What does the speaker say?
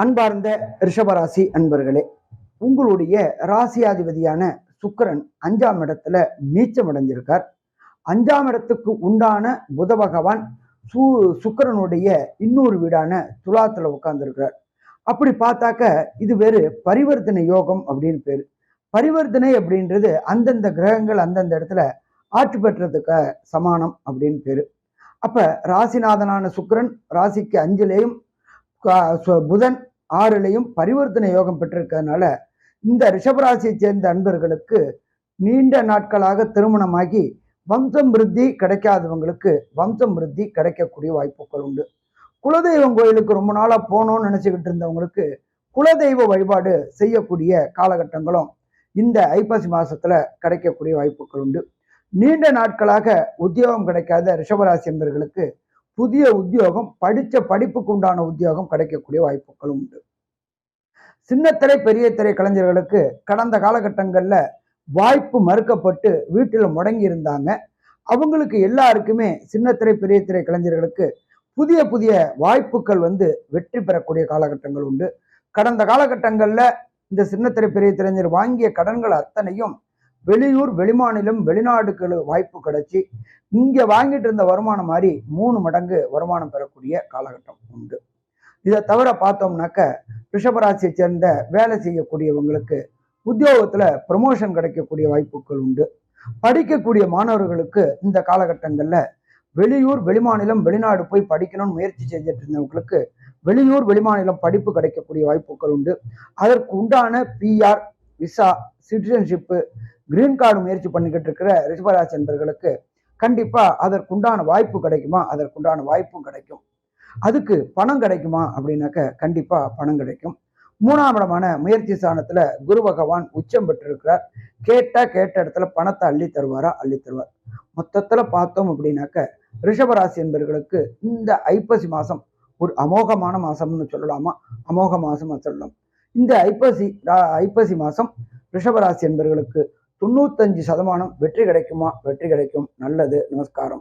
அன்பார்ந்த ரிஷபராசி அன்பர்களே, உங்களுடைய ராசியாதிபதியான சுக்கிரன் 5ஆம் இடத்துல நீச்சம் அடைஞ்சிருக்கார். 5ஆம் இடத்துக்கு உண்டான புத பகவான் சுக்கிரனுடைய இன்னொரு வீடான துலாத்துல உட்கார்ந்துருக்கிறார். அப்படி பார்த்தாக்க இது வேறு பரிவர்த்தனை யோகம் அப்படின்னு பேரு. பரிவர்த்தனை அப்படின்றது அந்தந்த கிரகங்கள் அந்தந்த இடத்துல ஆட்சி பெற்றதுக்கு சமானம் அப்படின்னு பேரு. அப்ப ராசிநாதனான சுக்கிரன் ராசிக்கு 5லேயும் புதன் 6லையும் பரிவர்த்தனை யோகம் பெற்றிருக்கிறதுனால இந்த ரிஷபராசியை சேர்ந்த அன்பர்களுக்கு நீண்ட நாட்களாக திருமணமாகி வம்சம் விருத்தி கிடைக்காதவங்களுக்கு வம்சம் விருத்தி கிடைக்கக்கூடிய வாய்ப்புகள் உண்டு. குலதெய்வம் கோயிலுக்கு ரொம்ப நாளா போகணும்னு நினைச்சுக்கிட்டு இருந்தவங்களுக்கு குலதெய்வ வழிபாடு செய்யக்கூடிய காலகட்டங்களும் இந்த ஐப்பசி மாசத்துல கிடைக்கக்கூடிய வாய்ப்புகள் உண்டு. நீண்ட நாட்களாக உத்தியோகம் கிடைக்காத ரிஷபராசி என்பவர்களுக்கு புதிய உத்தியோகம், படித்த படிப்புக்கு உண்டான உத்தியோகம் கிடைக்கக்கூடிய வாய்ப்புகளும் உண்டு. சின்னத்திரை பெரிய திரை கலைஞர்களுக்கு கடந்த காலகட்டங்களில் வாய்ப்பு மறுக்கப்பட்டு வீட்டில் முடங்கி இருந்தாங்க. அவங்களுக்கு எல்லாருக்குமே சின்னத்திரை பெரிய திரை கலைஞர்களுக்கு புதிய புதிய வாய்ப்புகள் வெற்றி பெறக்கூடிய காலகட்டங்கள் உண்டு. கடந்த காலகட்டங்களில் இந்த சின்னத்திரை பெரிய திரைஞர் வாங்கிய கடன்கள் அத்தனையும் வெளியூர், வெளிமாநிலம், வெளிநாடுகள் வாய்ப்பு கிடைச்சி இங்க வாங்கிட்டு இருந்த வருமானம் மாதிரி 3 மடங்கு வருமானம் பெறக்கூடிய காலகட்டம் உண்டு. இதை தவிர பார்த்தோம்னாக்க ரிஷபராசியை சேர்ந்த வேலை செய்யக்கூடியவங்களுக்கு உத்தியோகத்துல ப்ரமோஷன் கிடைக்கக்கூடிய வாய்ப்புகள் உண்டு. படிக்கக்கூடிய மாணவர்களுக்கு இந்த காலகட்டங்கள்ல வெளியூர், வெளிமாநிலம், வெளிநாடு போய் படிக்கணும்னு முயற்சி செஞ்சுட்டு இருந்தவங்களுக்கு வெளியூர், வெளிமாநிலம் படிப்பு கிடைக்கக்கூடிய வாய்ப்புகள் உண்டு. அதற்கு உண்டான PR, visa, citizenship, green card முயற்சி பண்ணிக்கிட்டு இருக்கிற ரிஷபராசி என்பவர்களுக்கு கண்டிப்பா அதற்குண்டான வாய்ப்பு கிடைக்குமா? அதற்குண்டான வாய்ப்பும் கிடைக்கும். அதுக்கு பணம் கிடைக்குமா அப்படின்னாக்க கண்டிப்பா பணம் கிடைக்கும். 3ஆம் இடமான முயற்சி ஸ்தானத்துல குரு பகவான் உச்சம் பெற்றிருக்கிறார். கேட்ட இடத்துல பணத்தை அள்ளி தருவாரா? அள்ளி தருவார். மொத்தத்துல பார்த்தோம் அப்படின்னாக்க ரிஷபராசி என்பவர்களுக்கு இந்த ஐப்பசி மாசம் ஒரு அமோகமான மாசம்னு சொல்லலாமா? அமோக மாசம் சொல்லலாம். இந்த ஐப்பசி மாசம் ரிஷபராசி என்பவர்களுக்கு 95% வெற்றி கிடைக்குமா? வெற்றி கிடைக்கும். நல்லது. நமஸ்காரம்.